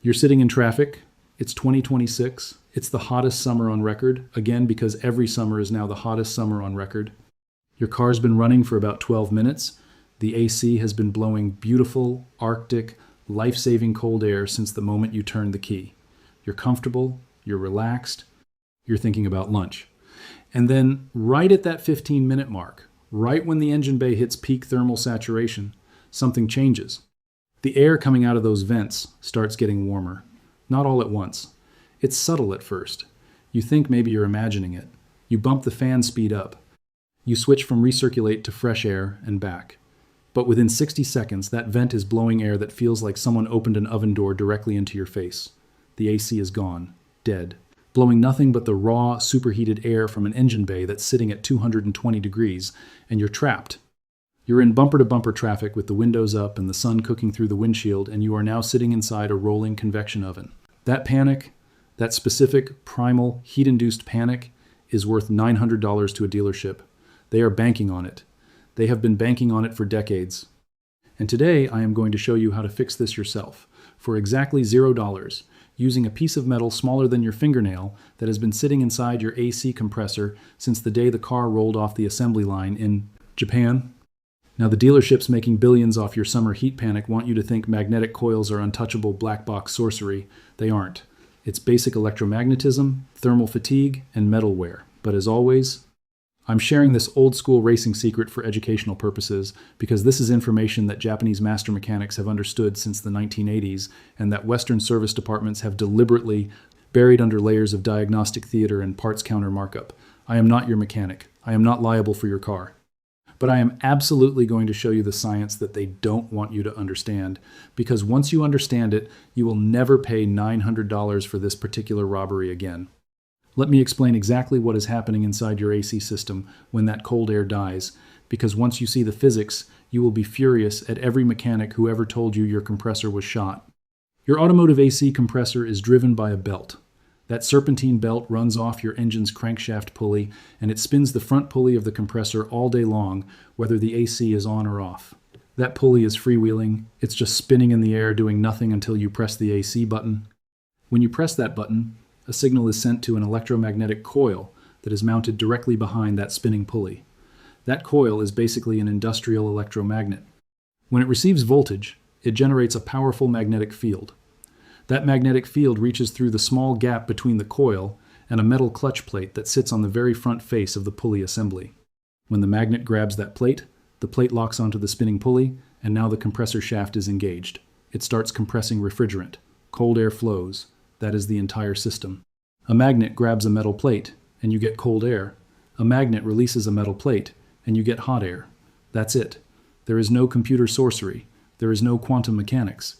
You're sitting in traffic. It's 2026. It's the hottest summer on record, again because every summer is now the hottest summer on record. Your car's been running for about 12 minutes. The AC has been blowing beautiful, Arctic, life-saving cold air since the moment you turned the key. You're comfortable, you're relaxed, you're thinking about lunch. And then right at that 15-minute mark, right when the engine bay hits peak thermal saturation, something changes. The air coming out of those vents starts getting warmer. Not all at once. It's subtle at first. You think maybe you're imagining it. You bump the fan speed up. You switch from recirculate to fresh air and back. But within 60 seconds, that vent is blowing air that feels like someone opened an oven door directly into your face. The AC is gone, dead, blowing nothing but the raw, superheated air from an engine bay that's sitting at 220 degrees, and you're trapped. You're in bumper-to-bumper traffic with the windows up and the sun cooking through the windshield, and you are now sitting inside a rolling convection oven. That panic, that specific, primal, heat-induced panic, is worth $900 to a dealership. They are banking on it. They have been banking on it for decades. And today I am going to show you how to fix this yourself, for exactly $0, using a piece of metal smaller than your fingernail that has been sitting inside your AC compressor since the day the car rolled off the assembly line in Japan. Now, the dealerships making billions off your summer heat panic want you to think magnetic coils are untouchable black box sorcery. They aren't. It's basic electromagnetism, thermal fatigue, and metal wear. But as always, I'm sharing this old school racing secret for educational purposes because this is information that Japanese master mechanics have understood since the 1980s and that Western service departments have deliberately buried under layers of diagnostic theater and parts counter markup. I am not your mechanic. I am not liable for your car. But I am absolutely going to show you the science that they don't want you to understand, because once you understand it, you will never pay $900 for this particular robbery again. Let me explain exactly what is happening inside your AC system when that cold air dies, because once you see the physics, you will be furious at every mechanic who ever told you your compressor was shot. Your automotive AC compressor is driven by a belt. That serpentine belt runs off your engine's crankshaft pulley, and it spins the front pulley of the compressor all day long, whether the AC is on or off. That pulley is freewheeling. It's just spinning in the air, doing nothing until you press the AC button. When you press that button, a signal is sent to an electromagnetic coil that is mounted directly behind that spinning pulley. That coil is basically an industrial electromagnet. When it receives voltage, it generates a powerful magnetic field. That magnetic field reaches through the small gap between the coil and a metal clutch plate that sits on the very front face of the pulley assembly. When the magnet grabs that plate, the plate locks onto the spinning pulley, and now the compressor shaft is engaged. It starts compressing refrigerant. Cold air flows. That is the entire system. A magnet grabs a metal plate, and you get cold air. A magnet releases a metal plate, and you get hot air. That's it. There is no computer sorcery. There is no quantum mechanics.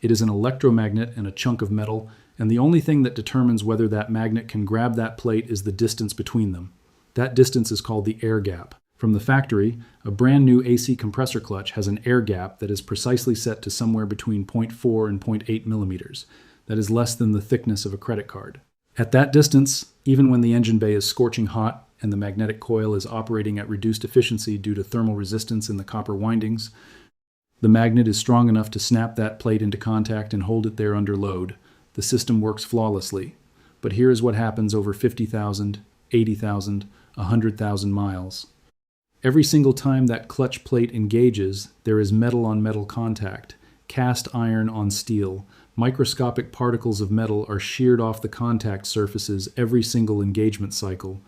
It is an electromagnet and a chunk of metal, and the only thing that determines whether that magnet can grab that plate is the distance between them. That distance is called the air gap. From the factory, a brand new AC compressor clutch has an air gap that is precisely set to somewhere between 0.4 and 0.8 millimeters. That is less than the thickness of a credit card. At that distance, even when the engine bay is scorching hot and the magnetic coil is operating at reduced efficiency due to thermal resistance in the copper windings, the magnet is strong enough to snap that plate into contact and hold it there under load. The system works flawlessly. But here is what happens over 50,000, 80,000, 100,000 miles. Every single time that clutch plate engages, there is metal-on-metal contact, cast iron on steel. Microscopic particles of metal are sheared off the contact surfaces every single engagement cycle.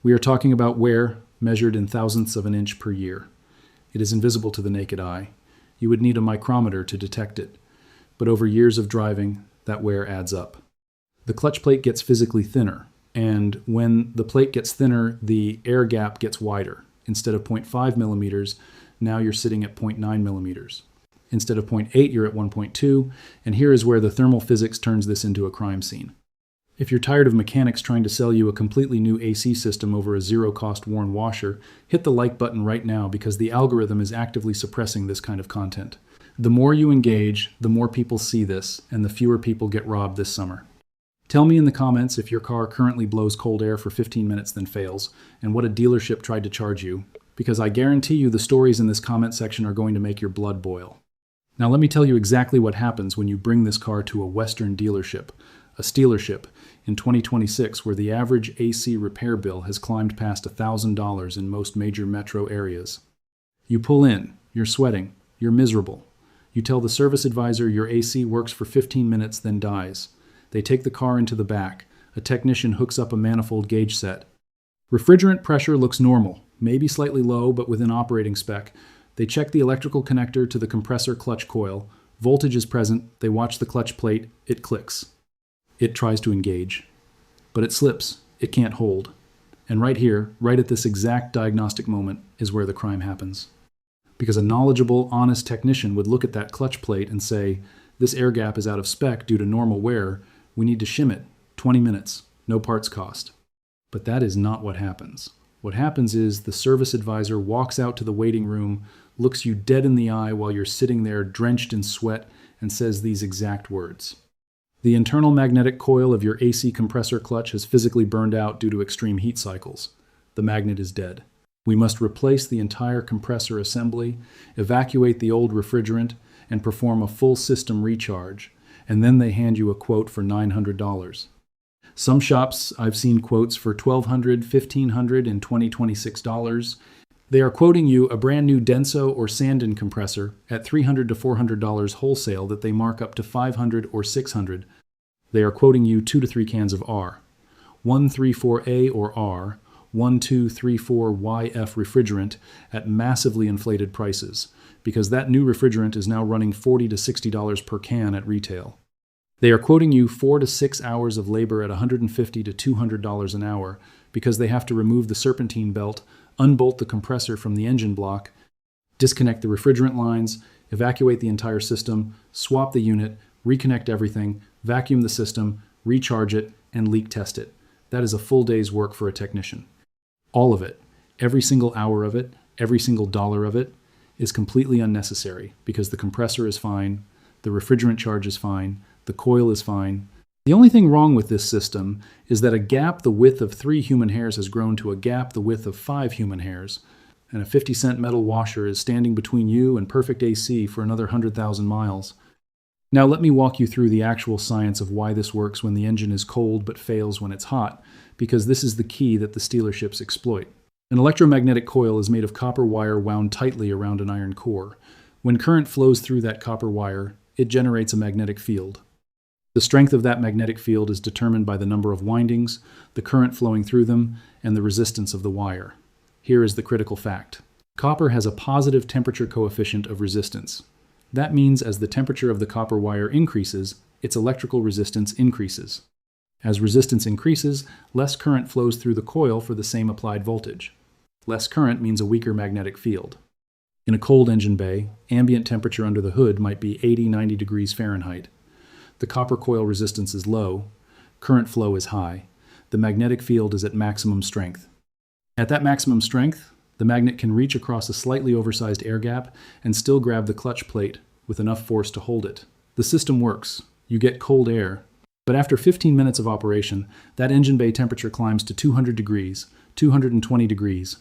We are talking about wear measured in thousandths of an inch per year. It is invisible to the naked eye. You would need a micrometer to detect it. But over years of driving, that wear adds up. The clutch plate gets physically thinner, and when the plate gets thinner, the air gap gets wider. Instead of 0.5 millimeters, now you're sitting at 0.9 millimeters. Instead of 0.8, you're at 1.2, and here is where the thermal physics turns this into a crime scene. If you're tired of mechanics trying to sell you a completely new AC system over a zero-cost worn washer, hit the like button right now because the algorithm is actively suppressing this kind of content. The more you engage, the more people see this, and the fewer people get robbed this summer. Tell me in the comments if your car currently blows cold air for 15 minutes then fails, and what a dealership tried to charge you, because I guarantee you the stories in this comment section are going to make your blood boil. Now let me tell you exactly what happens when you bring this car to a Western dealership, a Stealership, in 2026, where the average AC repair bill has climbed past $1,000 in most major metro areas. You pull in, you're sweating, you're miserable. You tell the service advisor your AC works for 15 minutes, then dies. They take the car into the back. A technician hooks up a manifold gauge set. Refrigerant pressure looks normal, maybe slightly low, but within operating spec. They check the electrical connector to the compressor clutch coil. Voltage is present. They watch the clutch plate. It clicks. It tries to engage. But it slips. It can't hold. And right here, right at this exact diagnostic moment, is where the crime happens. Because a knowledgeable, honest technician would look at that clutch plate and say, this air gap is out of spec due to normal wear. We need to shim it. 20 minutes. No parts cost. But that is not what happens. What happens is the service advisor walks out to the waiting room, looks you dead in the eye while you're sitting there drenched in sweat, and says these exact words. The internal magnetic coil of your AC compressor clutch has physically burned out due to extreme heat cycles. The magnet is dead. We must replace the entire compressor assembly, evacuate the old refrigerant, and perform a full system recharge. And then they hand you a quote for $900. Some shops, I've seen quotes for $1,200, $1,500, and $26. They are quoting you a brand new Denso or Sandin compressor at $300 to $400 wholesale that they mark up to $500 or $600. They are quoting you 2 to 3 cans of R, 134A or R, 1234YF refrigerant at massively inflated prices, because that new refrigerant is now running $40 to $60 per can at retail. They are quoting you 4 to 6 hours of labor at $150 to $200 an hour because they have to remove the serpentine belt, unbolt the compressor from the engine block, disconnect the refrigerant lines, evacuate the entire system, swap the unit, reconnect everything, vacuum the system, recharge it, and leak test it. That is a full day's work for a technician. All of it, every single hour of it, every single dollar of it, is completely unnecessary because the compressor is fine, the refrigerant charge is fine, the coil is fine. The only thing wrong with this system is that a gap the width of 3 human hairs has grown to a gap the width of 5 human hairs, and a 50-cent metal washer is standing between you and perfect AC for another 100,000 miles. Now let me walk you through the actual science of why this works when the engine is cold but fails when it's hot, because this is the key that the Stealerships exploit. An electromagnetic coil is made of copper wire wound tightly around an iron core. When current flows through that copper wire, it generates a magnetic field. The strength of that magnetic field is determined by the number of windings, the current flowing through them, and the resistance of the wire. Here is the critical fact. Copper has a positive temperature coefficient of resistance. That means as the temperature of the copper wire increases, its electrical resistance increases. As resistance increases, less current flows through the coil for the same applied voltage. Less current means a weaker magnetic field. In a cold engine bay, ambient temperature under the hood might be 80-90 degrees Fahrenheit. The copper coil resistance is low, current flow is high, the magnetic field is at maximum strength. At that maximum strength, the magnet can reach across a slightly oversized air gap and still grab the clutch plate with enough force to hold it. The system works. You get cold air. But after 15 minutes of operation, that engine bay temperature climbs to 200 degrees, 220 degrees.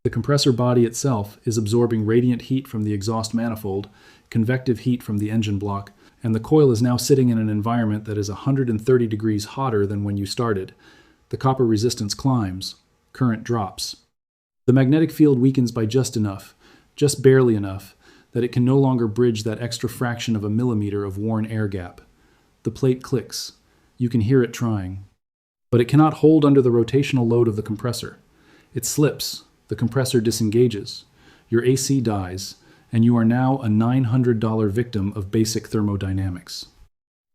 The compressor body itself is absorbing radiant heat from the exhaust manifold, convective heat from the engine block, and the coil is now sitting in an environment that is 130 degrees hotter than when you started. The copper resistance climbs. Current drops. The magnetic field weakens by just enough, just barely enough, that it can no longer bridge that extra fraction of a millimeter of worn air gap. The plate clicks. You can hear it trying. But it cannot hold under the rotational load of the compressor. It slips. The compressor disengages. Your AC dies, and you are now a $900 victim of basic thermodynamics.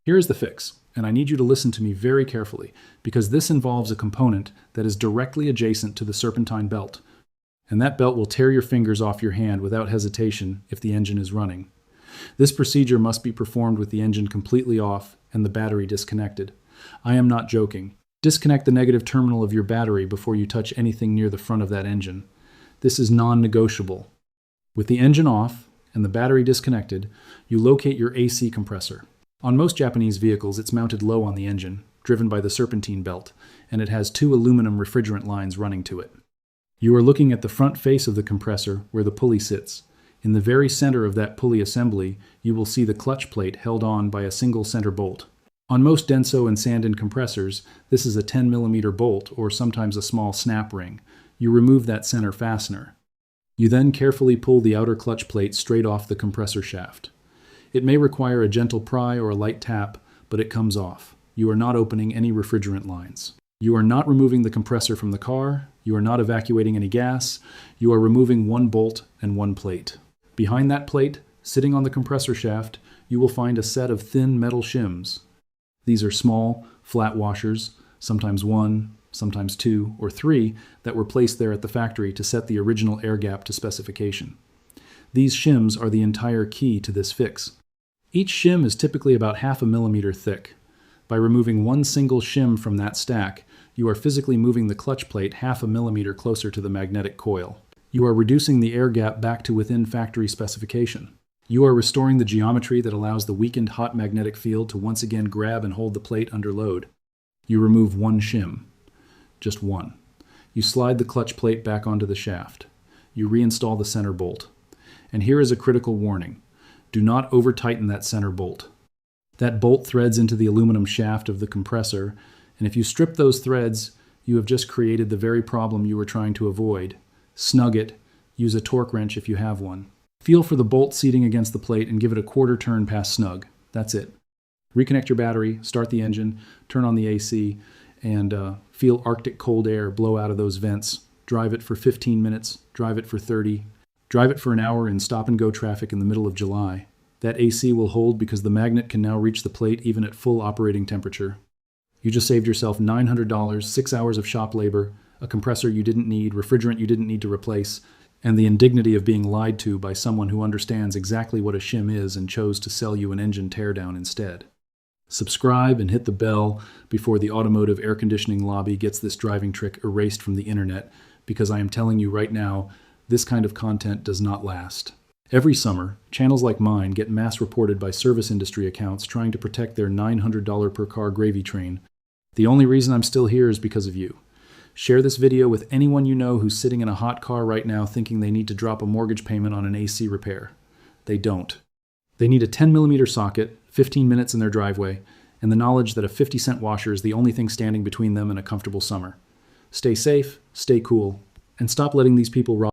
Here is the fix, and I need you to listen to me very carefully, because this involves a component that is directly adjacent to the serpentine belt, and that belt will tear your fingers off your hand without hesitation if the engine is running. This procedure must be performed with the engine completely off and the battery disconnected. I am not joking. Disconnect the negative terminal of your battery before you touch anything near the front of that engine. This is non-negotiable. With the engine off and the battery disconnected, you locate your AC compressor. On most Japanese vehicles, it's mounted low on the engine, driven by the serpentine belt, and it has 2 aluminum refrigerant lines running to it. You are looking at the front face of the compressor where the pulley sits. In the very center of that pulley assembly, you will see the clutch plate held on by a single center bolt. On most Denso and Sandin compressors, this is a 10mm bolt or sometimes a small snap ring. You remove that center fastener. You then carefully pull the outer clutch plate straight off the compressor shaft. It may require a gentle pry or a light tap, but it comes off. You are not opening any refrigerant lines. You are not removing the compressor from the car. You are not evacuating any gas. You are removing one bolt and one plate. Behind that plate, sitting on the compressor shaft, you will find a set of thin metal shims. These are small, flat washers, sometimes one, sometimes two, or three, that were placed there at the factory to set the original air gap to specification. These shims are the entire key to this fix. Each shim is typically about 0.5 millimeter thick. By removing one single shim from that stack, you are physically moving the clutch plate 0.5 millimeter closer to the magnetic coil. You are reducing the air gap back to within factory specification. You are restoring the geometry that allows the weakened hot magnetic field to once again grab and hold the plate under load. You remove one shim. Just one. You slide the clutch plate back onto the shaft. You reinstall the center bolt. And here is a critical warning. Do not over-tighten that center bolt. That bolt threads into the aluminum shaft of the compressor, and if you strip those threads, you have just created the very problem you were trying to avoid. Snug it. Use a torque wrench if you have one. Feel for the bolt seating against the plate and give it a quarter turn past snug. That's it. Reconnect your battery, start the engine, turn on the AC, and feel Arctic cold air blow out of those vents. Drive it for 15 minutes, drive it for 30. Drive it for an hour in stop-and-go traffic in the middle of July. That AC will hold because the magnet can now reach the plate even at full operating temperature. You just saved yourself $900, 6 hours of shop labor, a compressor you didn't need, refrigerant you didn't need to replace, and the indignity of being lied to by someone who understands exactly what a shim is and chose to sell you an engine teardown instead. Subscribe and hit the bell before the automotive air conditioning lobby gets this driving trick erased from the internet, because I am telling you right now, this kind of content does not last. Every summer, channels like mine get mass reported by service industry accounts trying to protect their $900 per car gravy train. The only reason I'm still here is because of you. Share this video with anyone you know who's sitting in a hot car right now thinking they need to drop a mortgage payment on an AC repair. They don't. They need a 10mm socket, 15 minutes in their driveway, and the knowledge that a 50-cent washer is the only thing standing between them and a comfortable summer. Stay safe, stay cool, and stop letting these people rob